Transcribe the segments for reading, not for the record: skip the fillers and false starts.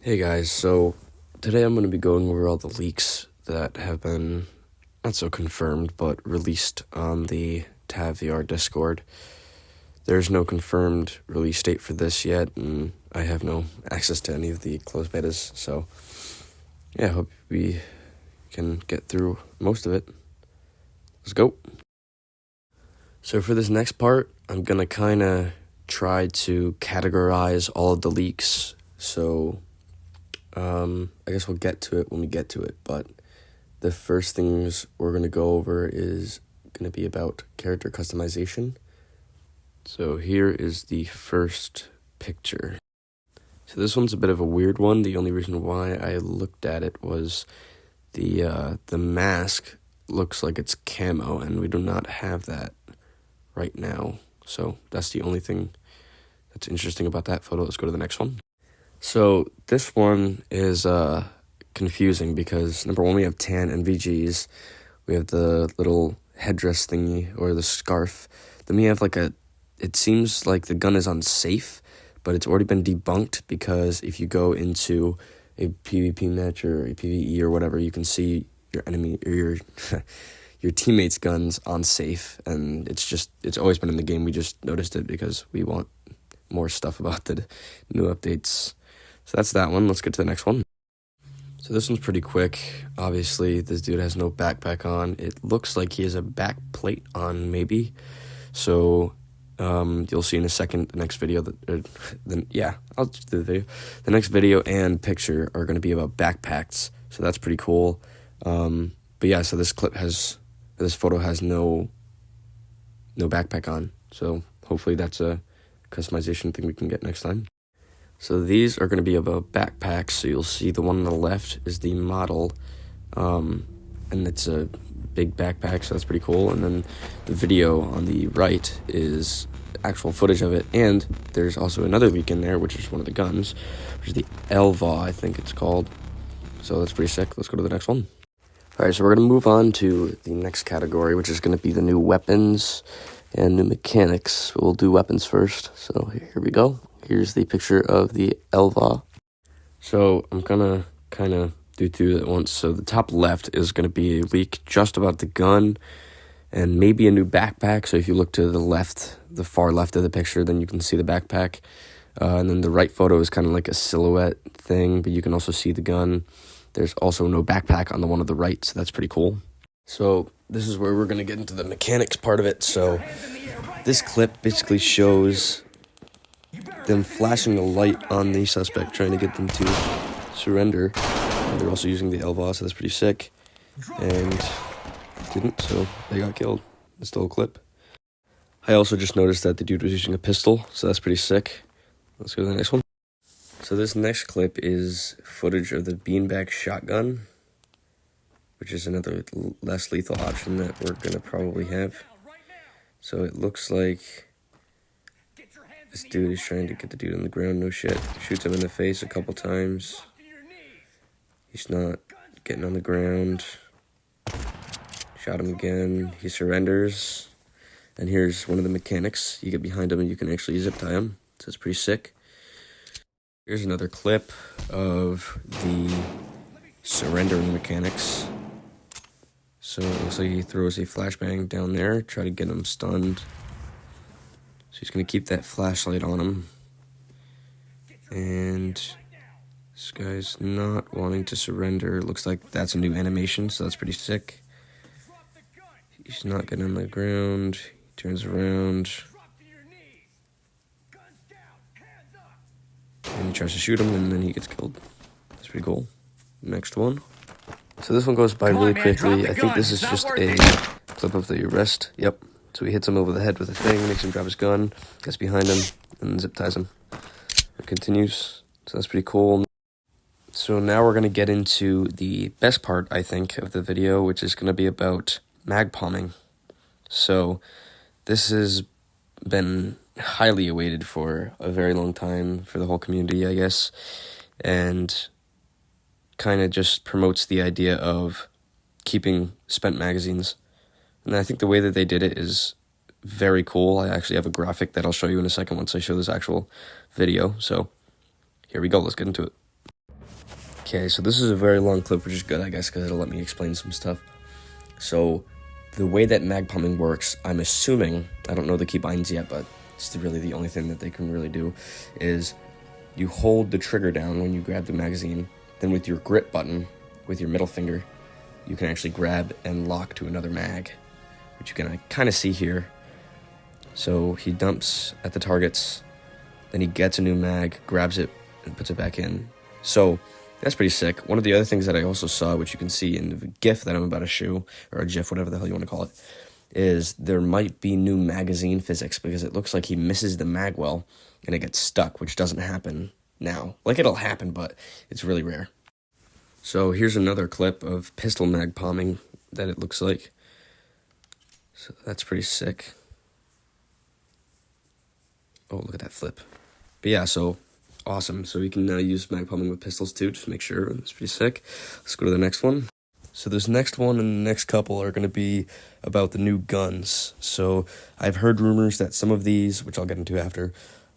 Hey guys, so today I'm going to be going over all the leaks that have been not so confirmed but released on the TAVR Discord. There's no confirmed release date for this yet, and I have no access to any of the closed betas, so yeah, I hope we can get through most of it. Let's go. So for this next part, I'm going to kind of try to categorize all of the leaks, so I guess we'll get to it when we get to it, but the first things we're going to go over is going to be about character customization. So here is the first picture. So this one's a bit of a weird one. The only reason why I looked at it was the mask looks like it's camo, and we do not have that right now. So that's the only thing that's interesting about that photo. Let's go to the next one. So this one is confusing because, number one, we have tan NVGs. We have the little headdress thingy, or the scarf. Then we have it seems like the gun is unsafe, but it's already been debunked because if you go into a PvP match or a PvE or whatever, you can see your enemy or your teammates' guns unsafe, and it's always been in the game. We just noticed it because we want more stuff about the new updates. So that's that one. Let's get to the next one. So this one's pretty quick. Obviously, this dude has no backpack on. It looks like he has a back plate on, maybe. So you'll see in a second the next video. I'll just do the video. The next video and picture are going to be about backpacks. So that's pretty cool. But yeah, so this photo has no backpack on. So hopefully that's a customization thing we can get next time. So these are going to be about backpacks. So you'll see the one on the left is the model, and it's a big backpack, so that's pretty cool. And then the video on the right is actual footage of it, and there's also another leak in there, which is one of the guns, which is the Elva, I think it's called. So that's pretty sick. Let's go to the next one. All right, so we're going to move on to the next category, which is going to be the new weapons and new mechanics. We'll do weapons first. So here we go. Here's the picture of the Elva. So I'm going to kind of do two at once. So the top left is going to be a leak just about the gun and maybe a new backpack. So if you look to the left, the far left of the picture, then you can see the backpack. And then the right photo is kind of like a silhouette thing, but you can also see the gun. There's also no backpack on the one on the right, so that's pretty cool. So this is where we're going to get into the mechanics part of it. So this clip basically shows them flashing a light on the suspect, trying to get them to surrender. And they're also using the Elva, so that's pretty sick. And didn't, so they got killed. It's the whole clip. I also just noticed that the dude was using a pistol, so that's pretty sick. Let's go to the next one. So this next clip is footage of the beanbag shotgun, which is another less lethal option that we're going to probably have. So it looks like this dude is trying to get the dude on the ground, no shit. Shoots him in the face a couple times. He's not getting on the ground. Shot him again. He surrenders. And here's one of the mechanics. You get behind him and you can actually zip tie him. So it's pretty sick. Here's another clip of the surrendering mechanics. So it looks like he throws a flashbang down there, try to get him stunned. So he's going to keep that flashlight on him. And this guy's not wanting to surrender. Looks like that's a new animation, so that's pretty sick. He's not getting on the ground. He turns around. And he tries to shoot him, and then he gets killed. That's pretty cool. Next one. So this one goes by really quickly. I think this is just a clip of the arrest. Yep. So he hits him over the head with a thing, makes him drop his gun, gets behind him, and zip ties him. It continues. So that's pretty cool. So now we're going to get into the best part, I think, of the video, which is going to be about mag palming. So this has been highly awaited for a very long time for the whole community, I guess, and kind of just promotes the idea of keeping spent magazines. And I think the way that they did it is very cool. I actually have a graphic that I'll show you in a second once I show this actual video. So here we go. Let's get into it. Okay, so this is a very long clip, which is good, I guess, because it'll let me explain some stuff. So, the way that mag pumping works, I'm assuming, I don't know the keybinds yet, but it's really the only thing that they can really do, is you hold the trigger down when you grab the magazine, then with your grip button, with your middle finger, you can actually grab and lock to another mag, which you can kind of see here. So he dumps at the targets, then he gets a new mag, grabs it, and puts it back in. So that's pretty sick. One of the other things that I also saw, which you can see in the GIF that I'm about to show, or a GIF, whatever the hell you want to call it, is there might be new magazine physics, because it looks like he misses the mag well, and it gets stuck, which doesn't happen now. Like, it'll happen, but it's really rare. So here's another clip of pistol mag palming that it looks like. So that's pretty sick. Oh, look at that flip. But yeah, so awesome. So we can now use mag palming with pistols too, just to make sure. It's pretty sick. Let's go to the next one. So this next one and the next couple are going to be about the new guns. So I've heard rumors that some of these, which I'll get into after,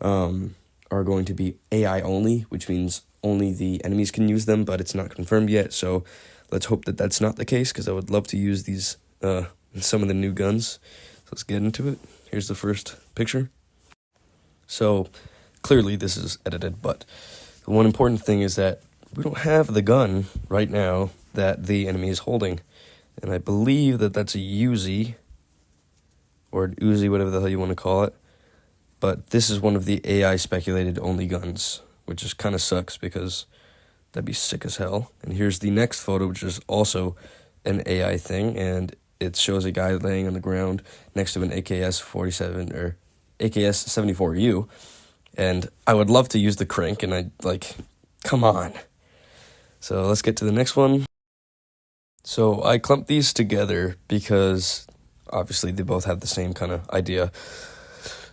are going to be AI only, which means only the enemies can use them, but it's not confirmed yet. So let's hope that that's not the case, because I would love to use these, some of the new guns. So let's get into it. Here's the first picture. So clearly this is edited, but the one important thing is that we don't have the gun right now that the enemy is holding. And I believe that that's a Uzi, or an Uzi, whatever the hell you want to call it. But this is one of the AI speculated only guns, which just kind of sucks, because that'd be sick as hell. And here's the next photo, which is also an AI thing, and it shows a guy laying on the ground next to an AKS-47 or AKS-74U. And I would love to use the crank, and come on. So let's get to the next one. So I clumped these together because obviously they both have the same kind of idea.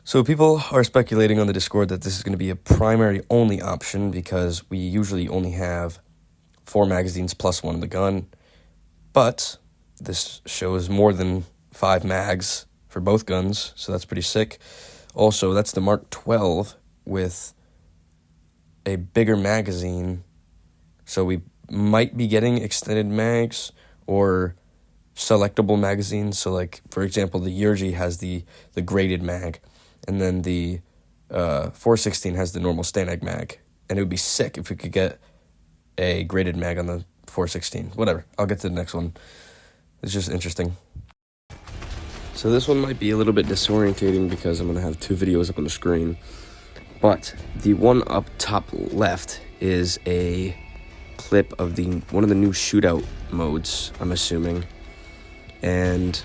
So people are speculating on the Discord that this is going to be a primary only option, because we usually only have 4 magazines plus 1 in the gun. But this shows more than 5 mags for both guns, so that's pretty sick. Also, that's the Mark 12 with a bigger magazine, so we might be getting extended mags or selectable magazines. So, like, for example, the Yurgi has the graded mag, and then the 416 has the normal Stanag mag. And it would be sick if we could get a graded mag on the 416. Whatever, I'll get to the next one. It's just interesting. So this one might be a little bit disorientating, because I'm going to have 2 videos up on the screen. But the one up top left is a clip of one of the new shootout modes, I'm assuming. And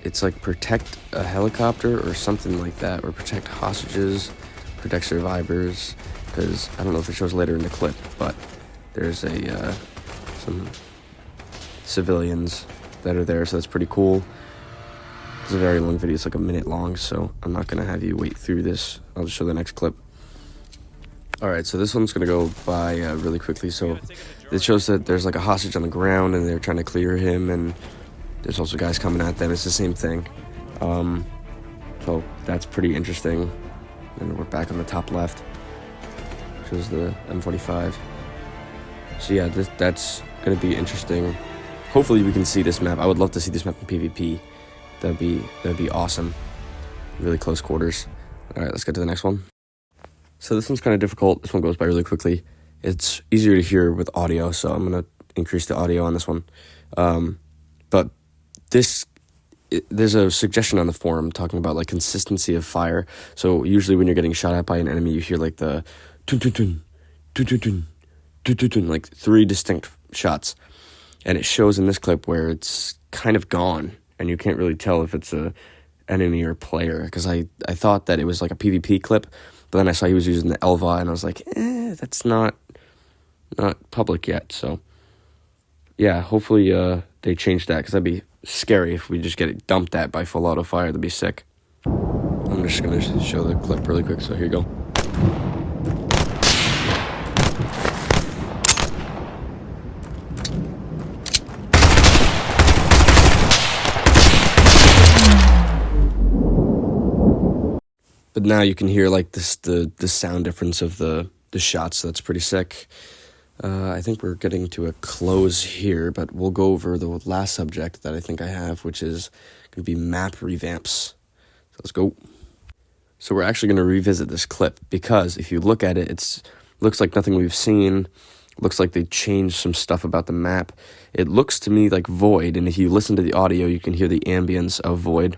it's like protect a helicopter or something like that, or protect hostages, protect survivors, because I don't know if it shows later in the clip, but there's some civilians that are there, so that's pretty cool. It's a very long video, it's like a minute long, so I'm not going to have you wait through this. I'll just show the next clip. Alright, so this one's going to go by really quickly. So it shows that there's like a hostage on the ground, and they're trying to clear him, and there's also guys coming at them. It's the same thing. So that's pretty interesting. And we're back on the top left. Shows the M45. So yeah, that's going to be interesting. Hopefully we can see this map. I would love to see this map in PvP. That'd be awesome. Really close quarters. Alright, let's get to the next one. So this one's kind of difficult. This one goes by really quickly. It's easier to hear with audio, so I'm going to increase the audio on this one. But there's a suggestion on the forum talking about like consistency of fire. So usually when you're getting shot at by an enemy, you hear like the tun tun tun, tun tun tun, tun tun tun, like 3 distinct shots. And it shows in this clip where it's kind of gone, and you can't really tell if it's a enemy or player, because I thought that it was like a PvP clip, but then I saw he was using the Elva, and I was like, that's not public yet. So yeah, hopefully they change that, because that'd be scary if we just get it dumped at by full auto fire. That'd be sick. I'm just gonna show the clip really quick, so here you go. But now you can hear like the sound difference of the shots, so that's pretty sick. I think we're getting to a close here, but we'll go over the last subject that I think I have, which is going to be map revamps. So let's go. So we're actually going to revisit this clip because if you look at it, it looks like nothing we've seen. Looks like they changed some stuff about the map. It looks to me like Void, and if you listen to the audio, you can hear the ambience of Void,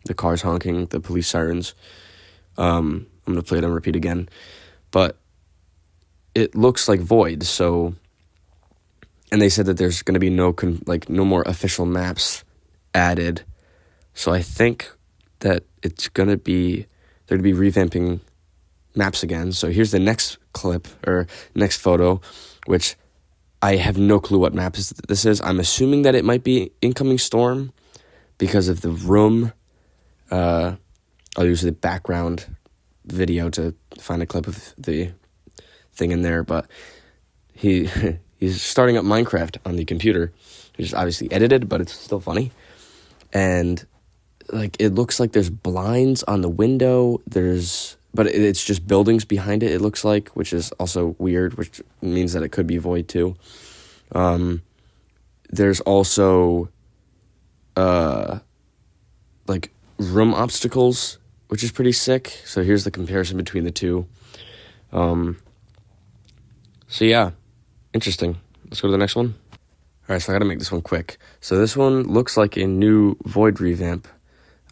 the cars honking, the police sirens. I'm going to play it on repeat again. But it looks like Void, so... And they said that there's going to be no more official maps added. So I think that it's going to be... They're going to be revamping maps again. So here's the next clip, or next photo, which I have no clue what map this is. I'm assuming that it might be Incoming Storm because of the room. I'll use the background video to find a clip of the thing in there, but he's starting up Minecraft on the computer, which is obviously edited, but it's still funny. And like it looks like there's blinds on the window. But it's just buildings behind it, it looks like, which is also weird, which means that it could be Void too. There's also like room obstacles, which is pretty sick. So here's the comparison between the two. So yeah, interesting. Let's go to the next one. All right, so I got to make this one quick. So this one looks like a new Void revamp.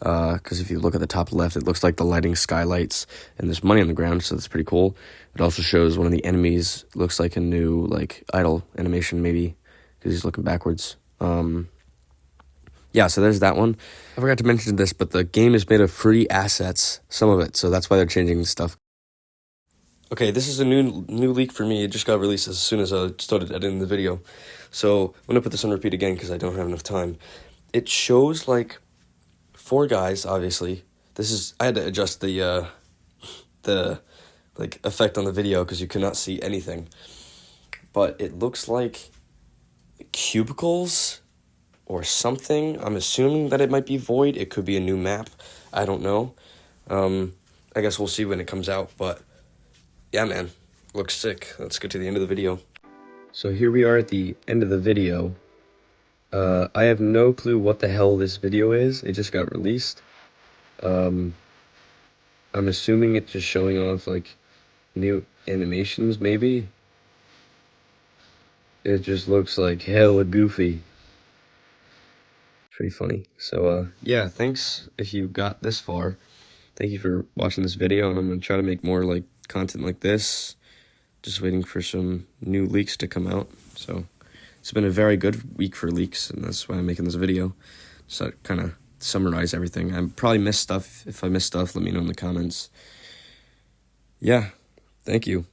Because if you look at the top left, it looks like the lighting skylights, and there's money on the ground, so that's pretty cool. It also shows one of the enemies looks like a new, like, idle animation, maybe, because he's looking backwards. Yeah, so there's that one. I forgot to mention this, but the game is made of free assets, some of it, so that's why they're changing stuff. Okay, this is a new leak for me. It just got released as soon as I started editing the video. So I'm going to put this on repeat again because I don't have enough time. It shows, like... 4 guys, obviously. I had to adjust the like effect on the video because you could not see anything. But it looks like cubicles or something. I'm assuming that it might be Void. It could be a new map. I don't know. I guess we'll see when it comes out. But yeah, man, looks sick. Let's get to the end of the video. So here we are at the end of the video. I have no clue what the hell this video is. It just got released. I'm assuming it's just showing off, like, new animations, maybe? It just looks like hella goofy. Pretty funny. So, yeah, thanks if you got this far. Thank you for watching this video, and I'm gonna try to make more, like, content like this. Just waiting for some new leaks to come out, so... It's been a very good week for leaks, and that's why I'm making this video. So kind of summarize everything. I probably missed stuff. If I missed stuff, let me know in the comments. Yeah, thank you.